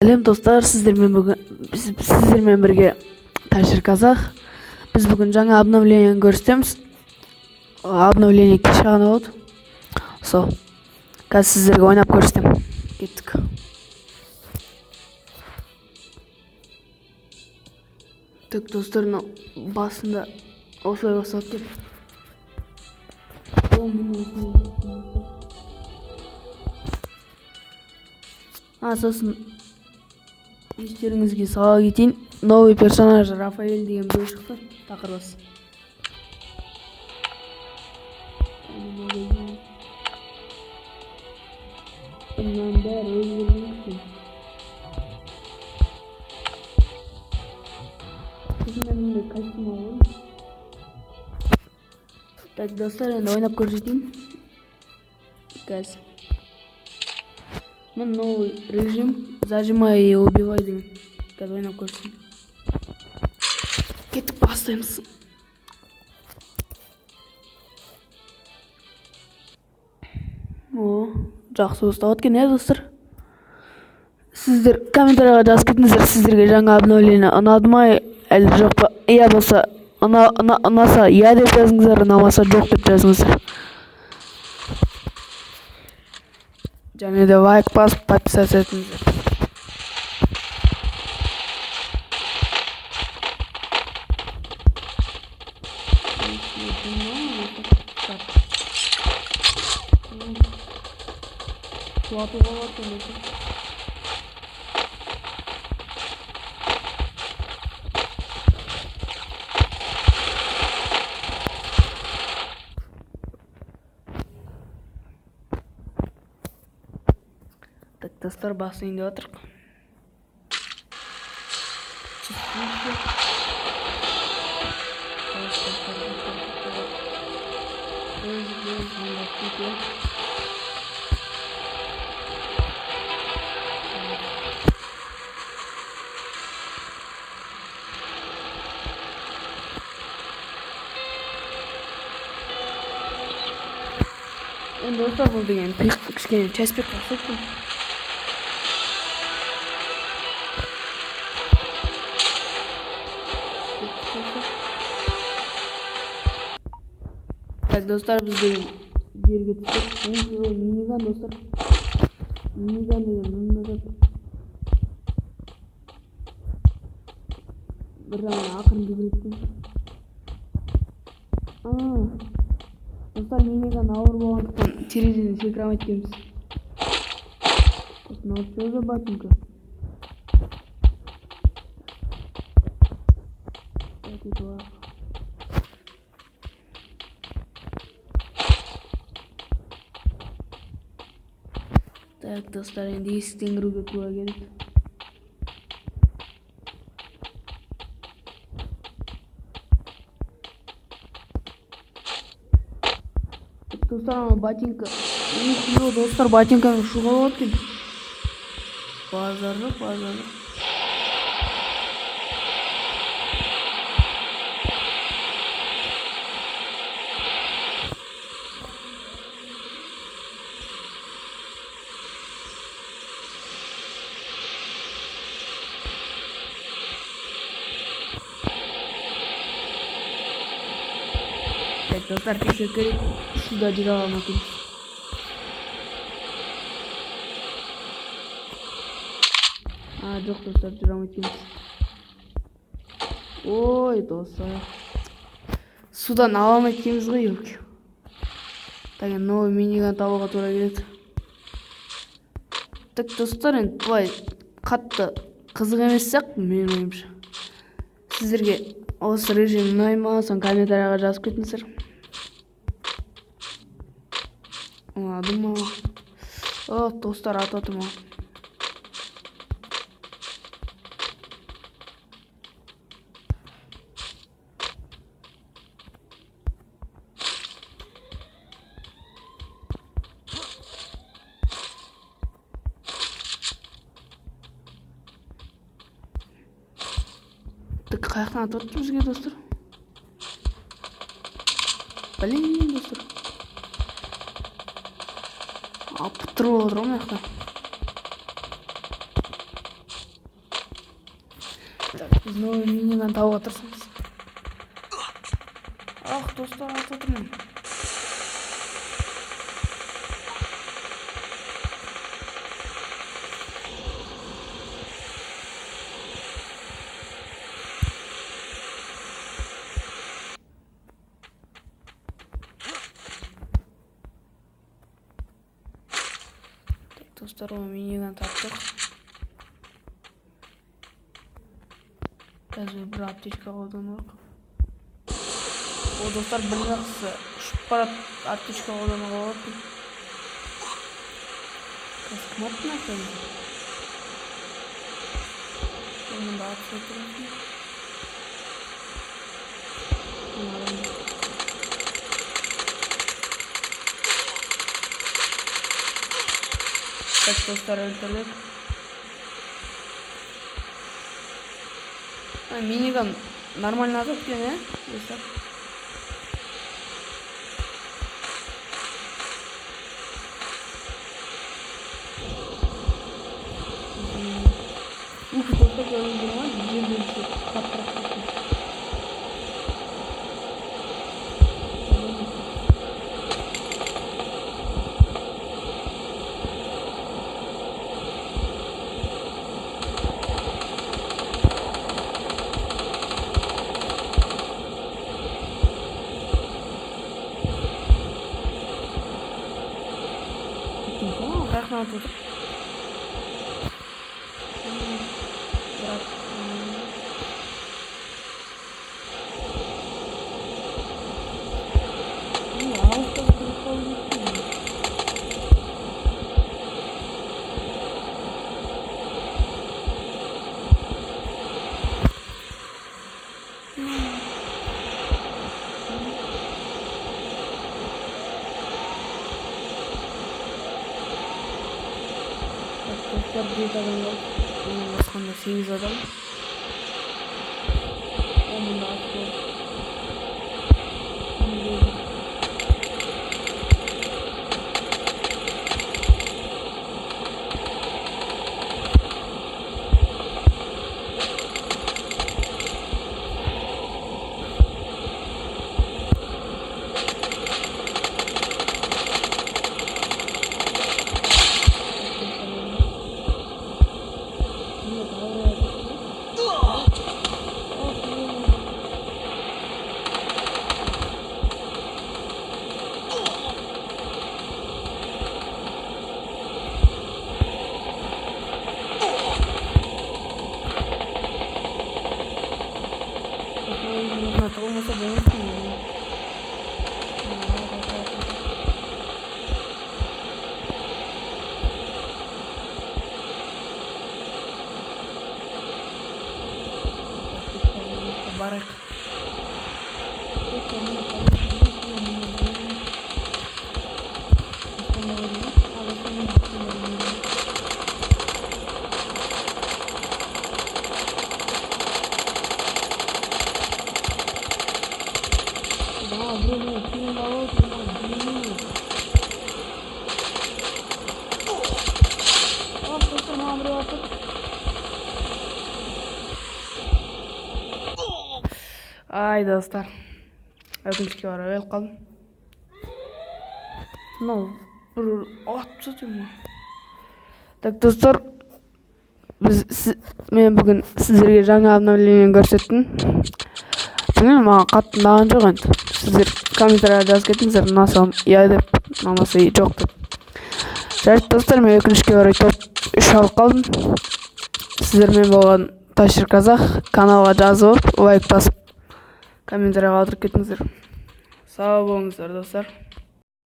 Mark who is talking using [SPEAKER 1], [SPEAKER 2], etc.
[SPEAKER 1] Сәлем достар, сіздермен бірге Тәжір Казах. Біз бүгін жаңа обновлениені көрсетеміз. Обновление кеше ғана болды. Сол. Қазір сіздерге ойнап көрсетемін. Кеттік. Так, достар, басында осылай басталып кетті. Сосын естеріңізге сала кетейін, новый персонаж Рафаэль деген біреу шықты, тақырбас. Так, достар, енді ойнап көрсетейін. Қазір. Мен новый режим зажимай и убивай деген. Қазір ойнап көрсетейін. Кетіп бастаймыз. Жақсы басталып кеткен, достар. Сіздер комментарияға жазып кетіңіздер, сіздерге жаңа обновление ұнады ма, әлі жоқ па? Иә болса, ұнаса иә деп жазыңыздар, ұнамаса жоқ деп жазыңыздар. Және де лайк басып, подписаться етіңіздер. Так, достар, басайын деп отырық. Енді достар, бұл деген кішкене часпек қасып. Так, достар, біз деген жерге түстік. Миниган, достар. Миниган деген мында жатыр. Бір жағынан ақырын жүгіретін. Достар, миниган ауыр болғандықтан терезеден секіре алмайды екенбіз. Ну что за батенька? Так, достар, енді есіктен кіруге тура келді. Достар, ана ботинка. Достар, ботинканы шуға алып келді. Базарлы. Так, достар, тексеріп керек. Сюда жүре алмайтын. Жоқ, достар, жүре алмайтын. Ой, достар. Судан ала алмайтынбыз ғой, елке. Так, новый миниган табуға тура келеді. Так, достар, енді бұлай қатты қызық емес сияқты, менің ойымша. Сіздерге осы режим ұнай ма, соны комментарияға жазып кетіңіздер. Ұнады ма? Достар, ататы ма? Так, қаяқтан атып отыр бізге, достар? Блин, достар. Алып тұрып отыр ғой мына жақта. Biz новый миниган тауып атырсыз. Ах, достар, атып атырмын. Dostlar, o minigан taптық. Қазір бір аптечка қолданып. О, достар, бір жақсы ұшып барады, аптечка қолданып алады. Қазір кім аттың екен? Онында атып отырады. Так, достар, өлтірлік. Миниган нормально атып екен, достар. Ух, достар, көрінді ма? Жерден қаттырақ кеткен. Рахмат отыр. Dostlar, 7 adam var. Onun başkanında 8 adam. Onun da atı var. Olmasa beğensin ya. Barak. Ай, достар, өкінішке орай өліп қалдым. Мынау бір атып жатыр ма? Так, достар, мен бүгін сіздерге жаңа обновлениені көрсеттім. Білмеймін, маған қатты ұнаған жоқ енді. Сіздер комментарияға жазып кетіңіздер, ұнаса иә деп, ұнамаса жоқ деп. Жарайды, достар, мен өкінішке орай топ 3 алып қалдым. Сіздермен болған Ташир Казах. Каналға жазып, лайк басып, комментарияға қалдырып кетіңіздер. Сау болыңыздар, достар.